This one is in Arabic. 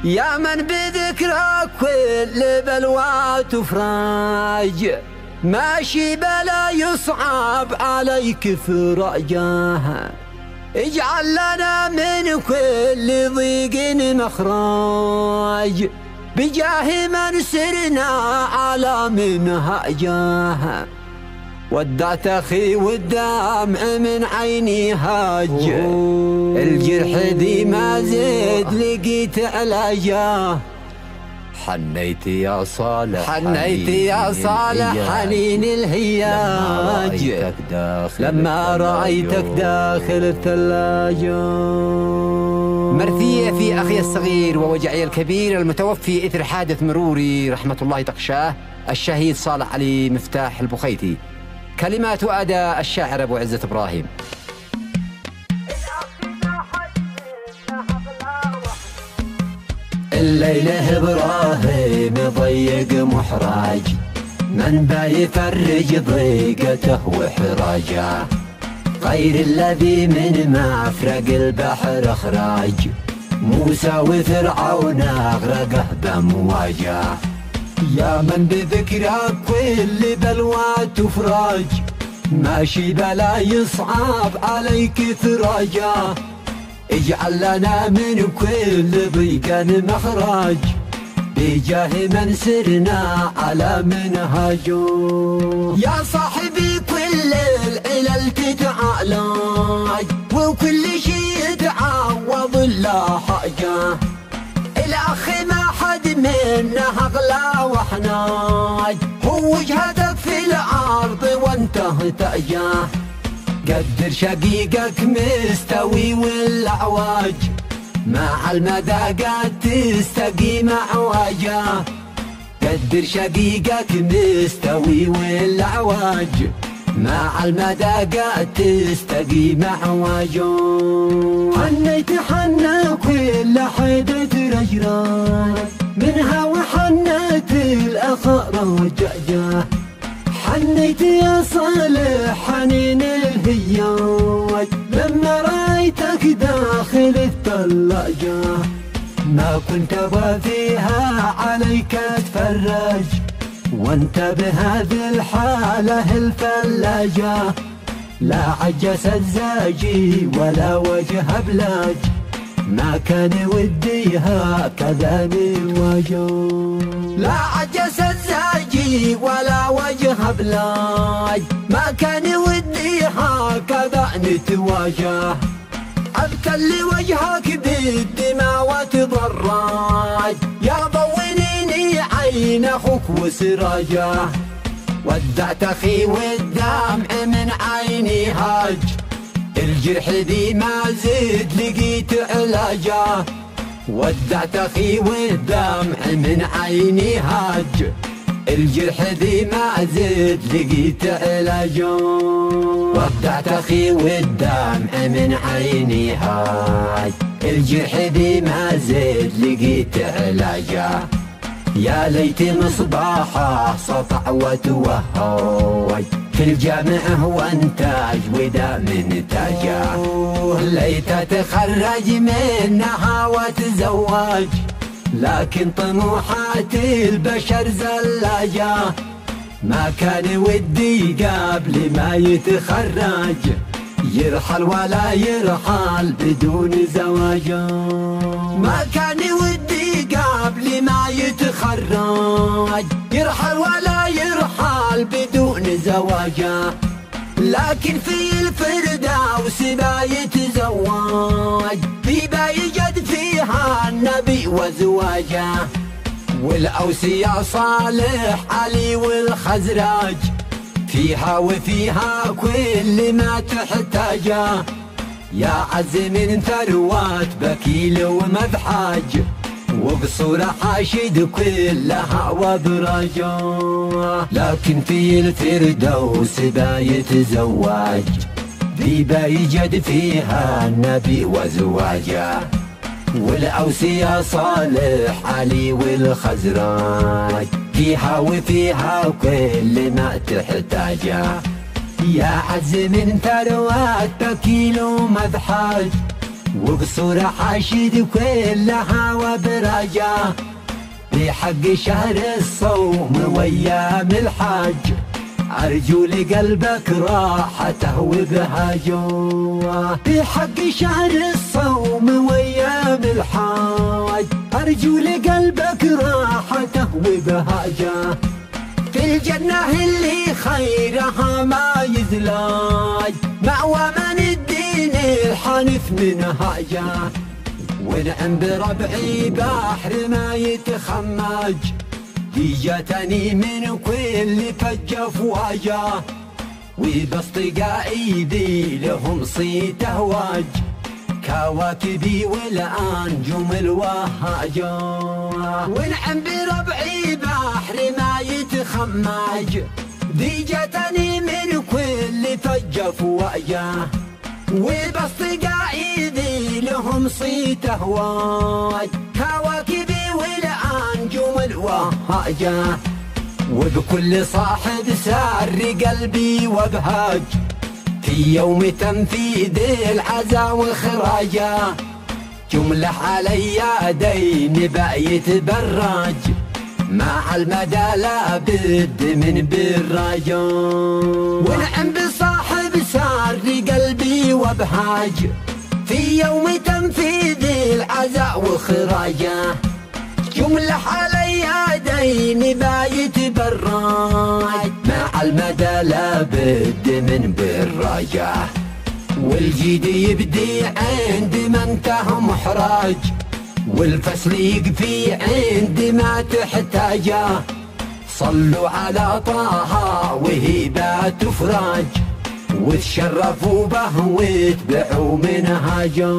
يا من بذكرك كل بلوى تفرج، ماشي بلا يصعب عليك فرجاه. اجعل لنا من كل ضيق مخرج، بجاه من سرنا على منهجاه. ودعت اخي والدمع من عيني هاج، الجرح ذي ما زيد لقيت علاجاه. حنيت يا صالح حنيت يا صالح حنين الهياج، لما رأيتك داخل الثلاجة. مرثية في أخي الصغير ووجعي الكبير المتوفي إثر حادث مروري رحمة الله تغشاه الشهيد صالح علي مفتاح البخيتي. كلمات وأداء الشاعر أبو عزة إبراهيم. الليلة إبراهيم ضيق محراج، من بيفرج ضيقته وحراجه. غير الذي من مفرق البحر اخراج، موسى وفرعون اغرقه بامواجه. يا من بذكرك كل بلوى تفرج، ماشي بلا يصعب عليك ثراجه. اجعل لنا من كل ضيق مخرج، بجاه من سرنا على منهجه. يا صاحبي كل العلل تتعالج، وكل شي يتعوض لا حاجه. الاخ ما حد منه اغلى وحناج، هو وجهتك في الارض وانت تاجاه. قدر شقيقك مستوي والاعواج، مع المذاقات تستقيم اعواجه. قدر شقيقك مستوي والاعواج، مع المذاقات تستقيم اعواجه. حنيت حنا كل حيدة رجران، منها وحنيت الاخر وجعجه. حنيت يا صالح حنين الهياج، لما رايتك داخل الثلاجة. ما كنت ابغى فيها عليك اتفرج، وانت بهذه الحالة الفلاجة. لا عجس الزاجي ولا وجه بلاج، ما كان ودي هكذا نواجه. لا عجس الزاجي ولا وجه بلاج، ما كان ودي هكذا نتواجه. ابكى لوجهك بالدماء وتضرج، يا ضوينيني عين اخوك وسراجه. ودعت اخي والدمع من عيني هاج، الجرح ذي ما زيد لقيت علاجه. ودعت اخي والدمع من عيني هاج، الجرح ذي ما زيد لقيت علاجه. ودعت اخي والدمع من عيني هاج، الجرح ذي ما زيد لقيت علاجه. يا ليت مصباحه سطع وتوهج، في الجامعة وانتاج ودا من تاجه. ليت تخرج منها وتزوج، لكن طموحات البشر زلاجه. ما كان ودي قبل ما يتخرج، يرحل ولا يرحل بدون زواجه. ما كان ودي قبل ما يتخرج، يرحل ولا يرحل بدون زواجه. لكن في الفردوس بايتزوج، بيبا يجد فيها النبي وزواجه. والأوس يا صالح علي والخزرج، فيها وفيها كل ما تحتاجه. يا عز من ثروات بكيل ومذحاج، وبصورة حاشد كلها وبراجه. لكن في الفردوس بايتزوج، بيبا يجد فيها النبي وزواجه. والأوس يا صالح علي والخزرج، فيها وفيها كل ما تحتاجه. يا عز من ثروات بكيل ومذحاج، وبصورة حاشد كلها وبرجا بحق شهر الصوم وأيام الحج أرجو لقلبك راحته وبهاجه بحق شهر الصوم وأيام الحج أرجو لقلبك راحته وبهاجه في الجنة اللي خيرها ما يزلاج مأوى من الدين الحنف منهاجه ونعم بربعي بحر ما يتخمج دي جاتني من كل فج افواجه وبسط قايدي لهم صيت اهواج كواكبي والانجم الوهاجه ونعم بربعي بحر ما يتخمج دي جاتني من كل فج افواجه وبسط قايدي لهم صيت اهواج كواكبي والانجم الوهاجه وبكل صاحب سار قلبي وابهاج في يوم تنفيذ العزا وخراجه جملة علي دين بايت براج مع المدى لا بد من براجه ونعم بصاحب سار قلبي وابهاج في يوم تنفيذ العزاء وخراجه جملة علي دين بايت براج مع المدى لا بد من براجه والجيد يبدي عند ما انتهى محراج والفصل يقفي عند ما تحتاجه صلوا على طه وهبات فراج وتشرفوا به واتبعوا منهاجه.